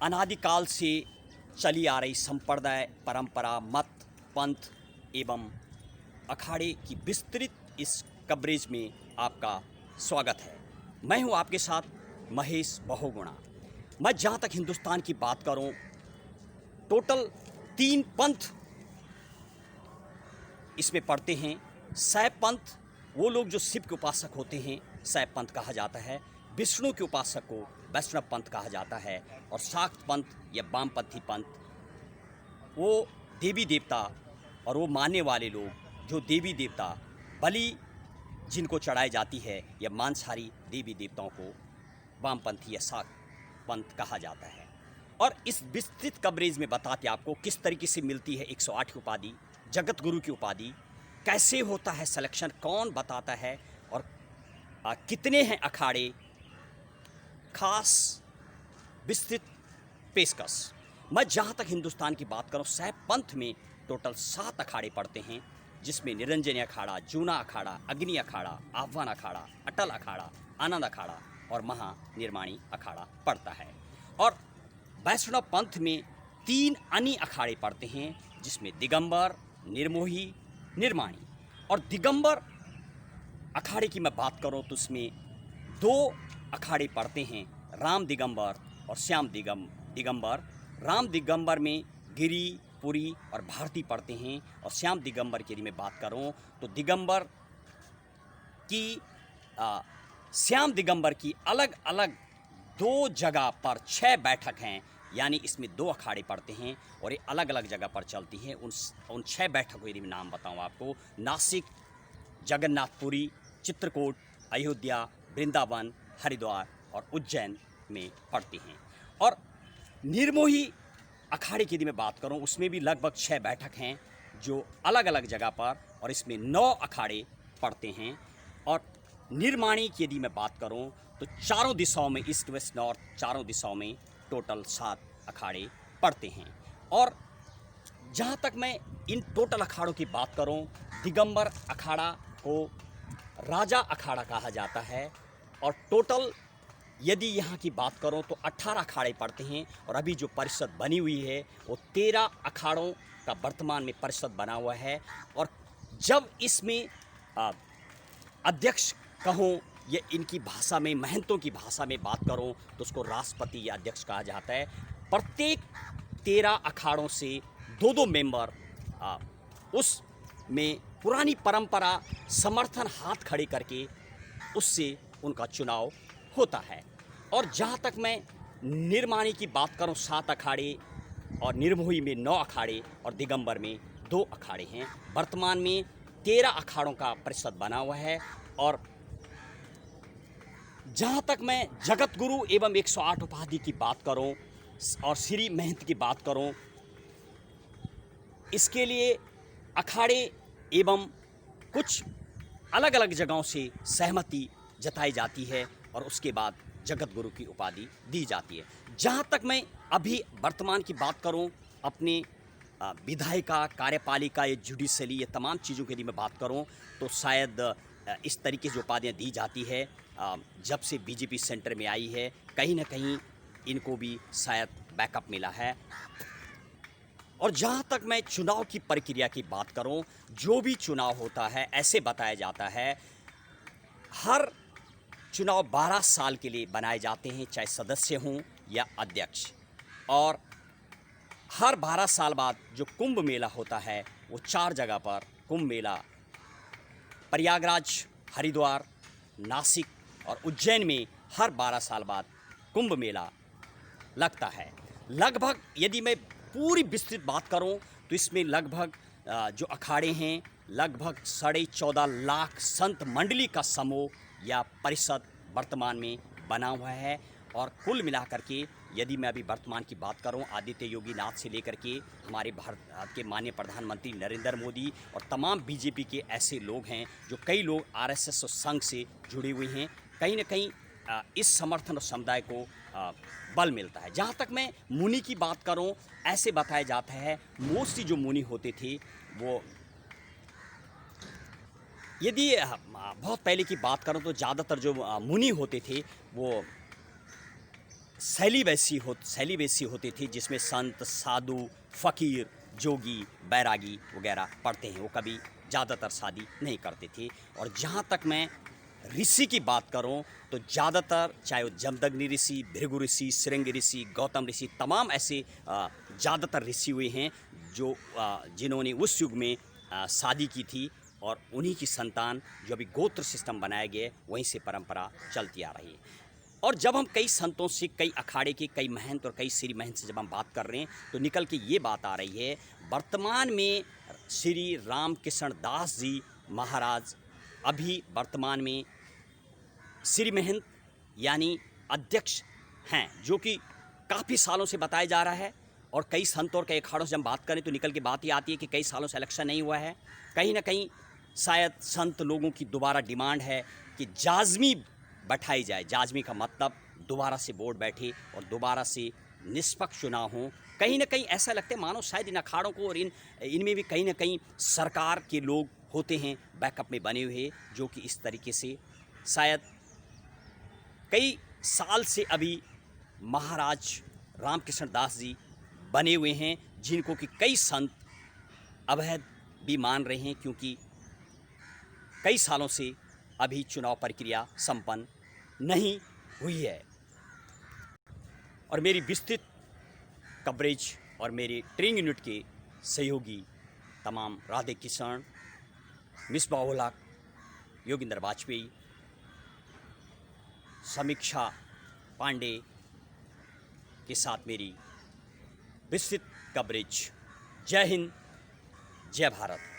अनादिकाल से चली आ रही संप्रदाय, परंपरा, मत, पंथ एवं अखाड़े की विस्तृत इस कवरेज में आपका स्वागत है। मैं हूं आपके साथ महेश बहुगुणा। मैं जहां तक हिंदुस्तान की बात करूं, टोटल 3 पंथ इसमें पढ़ते हैं। शैव पंथ, वो लोग जो शिव के उपासक होते हैं, शैव पंथ कहा जाता है। विष्णु के उपासक को वैष्णव पंथ कहा जाता है। और शाक्त पंथ या वामपंथी पंथ, वो देवी देवता और वो मानने वाले लोग जो देवी देवता बलि जिनको चढ़ाई जाती है या मांसाहारी देवी देवताओं को वामपंथी या शाक्त पंथ कहा जाता है। और इस विस्तृत कवरेज में बताते आपको किस तरीके से मिलती है 108 की उपाधि, जगत गुरु की उपाधि, कैसे होता है सिलेक्शन, कौन बताता है, और कितने हैं अखाड़े, खास विस्तृत पेशकश। मैं जहाँ तक हिंदुस्तान की बात करूँ, शैव पंथ में टोटल 7 अखाड़े पड़ते हैं, जिसमें निरंजनी अखाड़ा, जूना अखाड़ा, अग्नि अखाड़ा, आह्वान अखाड़ा, अटल अखाड़ा, आनंद अखाड़ा और महानिर्माणी अखाड़ा पड़ता है। और वैष्णव पंथ में 3 अन्य अखाड़े पड़ते हैं, जिसमें दिगंबर, निर्मोही, निर्माणी। और दिगंबर अखाड़े की मैं बात करूं तो उसमें 2 अखाड़े पड़ते हैं, राम दिगंबर और श्याम दिगंबर। राम दिगंबर में गिरी, पुरी और भारती पड़ते हैं। और श्याम दिगंबर की यदि मैं बात करूं तो दिगंबर की श्याम दिगंबर की अलग अलग 2 जगह पर 6 बैठक हैं, यानी इसमें 2 अखाड़े पड़ते हैं और ये अलग अलग जगह पर चलती हैं। उन 6 बैठकों यदि मैं नाम बताऊं आपको, नासिक, जगन्नाथपुरी, चित्रकूट, अयोध्या, वृंदावन, हरिद्वार और उज्जैन में पड़ती हैं। और निर्मोही अखाड़े की यदि मैं बात करूं, उसमें भी लगभग 6 बैठक हैं जो अलग अलग जगह पर, और इसमें 9 अखाड़े पड़ते हैं। और निर्माणी की यदि मैं बात करूं तो चारों दिशाओं में, ईस्ट वेस्ट नॉर्थ चारों दिशाओं में टोटल 7 अखाड़े पड़ते हैं। और जहाँ तक मैं इन टोटल अखाड़ों की बात करूं, दिगंबर अखाड़ा को राजा अखाड़ा कहा जाता है। और टोटल यदि यहाँ की बात करूं तो 18 अखाड़े पड़ते हैं। और अभी जो परिषद बनी हुई है वो 13 अखाड़ों का वर्तमान में परिषद बना हुआ है। और जब इसमें अध्यक्ष कहूँ या इनकी भाषा में, महंतों की भाषा में बात करूं तो उसको राष्ट्रपति या अध्यक्ष कहा जाता है। प्रत्येक 13 अखाड़ों से 2-2 मेंबर उस में पुरानी परंपरा समर्थन हाथ खड़े करके उससे उनका चुनाव होता है। और जहाँ तक मैं निर्माणी की बात करूँ, 7 अखाड़े, और निर्मोही में 9 अखाड़े और दिगंबर में 2 अखाड़े हैं। वर्तमान में 13 अखाड़ों का परिषद बना हुआ है। और जहाँ तक मैं जगत गुरु एवं 108 उपाधि की बात करूँ और श्री महंत की बात करूँ, इसके लिए अखाड़े एवं कुछ अलग अलग जगहों से सहमति जताई जाती है और उसके बाद जगत गुरु की उपाधि दी जाती है। जहाँ तक मैं अभी वर्तमान की बात करूँ, अपने विधायिका, कार्यपालिका या जुडिशली, ये तमाम चीज़ों की यदि मैं बात करूँ तो शायद इस तरीके से उपाधियाँ दी जाती है जब से बीजेपी सेंटर में आई है, कहीं ना कहीं इनको भी शायद बैकअप मिला है। और जहाँ तक मैं चुनाव की प्रक्रिया की बात करूँ, जो भी चुनाव होता है ऐसे बताया जाता है, हर चुनाव 12 साल के लिए बनाए जाते हैं, चाहे सदस्य हों या अध्यक्ष। और हर 12 साल बाद जो कुंभ मेला होता है वो 4 जगह पर कुंभ मेला, प्रयागराज, हरिद्वार, नासिक और उज्जैन में हर 12 साल बाद कुंभ मेला लगता है। लगभग यदि मैं पूरी विस्तृत बात करूं तो इसमें लगभग जो अखाड़े हैं, लगभग 14.5 लाख संत मंडली का समूह या परिषद वर्तमान में बना हुआ है। और कुल मिलाकर के यदि मैं अभी वर्तमान की बात करूं, आदित्य योगी नाथ से लेकर के हमारे भारत के माननीय प्रधानमंत्री नरेंद्र मोदी और तमाम बीजेपी के ऐसे लोग हैं जो कई लोग आरएसएस और संघ से जुड़े हुए हैं, कहीं ना कहीं इस समर्थन और समुदाय को बल मिलता है। जहाँ तक मैं मुनि की बात करूँ, ऐसे बताया जाता है मोस्टली जो मुनि होते थे वो, यदि बहुत पहले की बात करूं तो ज़्यादातर जो मुनि होते थे वो शैली वैसी होती थी जिसमें संत, साधु, फ़कीर, जोगी, बैरागी वगैरह पढ़ते हैं। वो कभी ज़्यादातर शादी नहीं करते थे। और जहाँ तक मैं ऋषि की बात करूं तो ज़्यादातर, चाहे वो जमदग्नि ऋषि, भृगु ऋषि, श्रृंग ऋषि, गौतम ऋषि, तमाम ऐसे ज़्यादातर ऋषि हुए हैं जो जिन्होंने उस युग में शादी की थी। और उन्हीं की संतान जो अभी गोत्र सिस्टम बनाया गया है, वहीं से परंपरा चलती आ रही है। और जब हम कई संतों से, कई अखाड़े के कई महंत और कई श्री महंत से जब हम बात कर रहे हैं तो निकल के ये बात आ रही है, वर्तमान में श्री रामकृष्ण दास जी महाराज अभी वर्तमान में श्री महंत यानी अध्यक्ष हैं, जो कि काफ़ी सालों से बताया जा रहा है। और कई संत और कई अखाड़ों से हम बात करें तो निकल के बात ये आती है कि कई सालों से इलेक्शन नहीं हुआ है। कहीं ना कहीं शायद संत लोगों की दोबारा डिमांड है कि जाज़मी बैठाई जाए। जाज़मी का मतलब दोबारा से बोर्ड बैठे और दोबारा से निष्पक्ष चुनाव हों। कहीं ना कहीं ऐसा लगता है मानो शायद इन अखाड़ों को और इनमें भी कहीं ना कहीं सरकार के लोग होते हैं बैकअप में बने हुए, जो कि इस तरीके से शायद कई साल से अभी महाराज रामकृष्ण दास जी बने हुए हैं, जिनको कि कई संत अवैध भी मान रहे हैं, क्योंकि कई सालों से अभी चुनाव प्रक्रिया संपन्न नहीं हुई है। और मेरी विस्तृत कवरेज और मेरे ट्रेनिंग यूनिट के सहयोगी तमाम राधे किशन, मिसबा उल हक, योगेंद्र वाजपेयी, समीक्षा पांडे के साथ मेरी विस्तृत कवरेज। जय हिंद, जय भारत।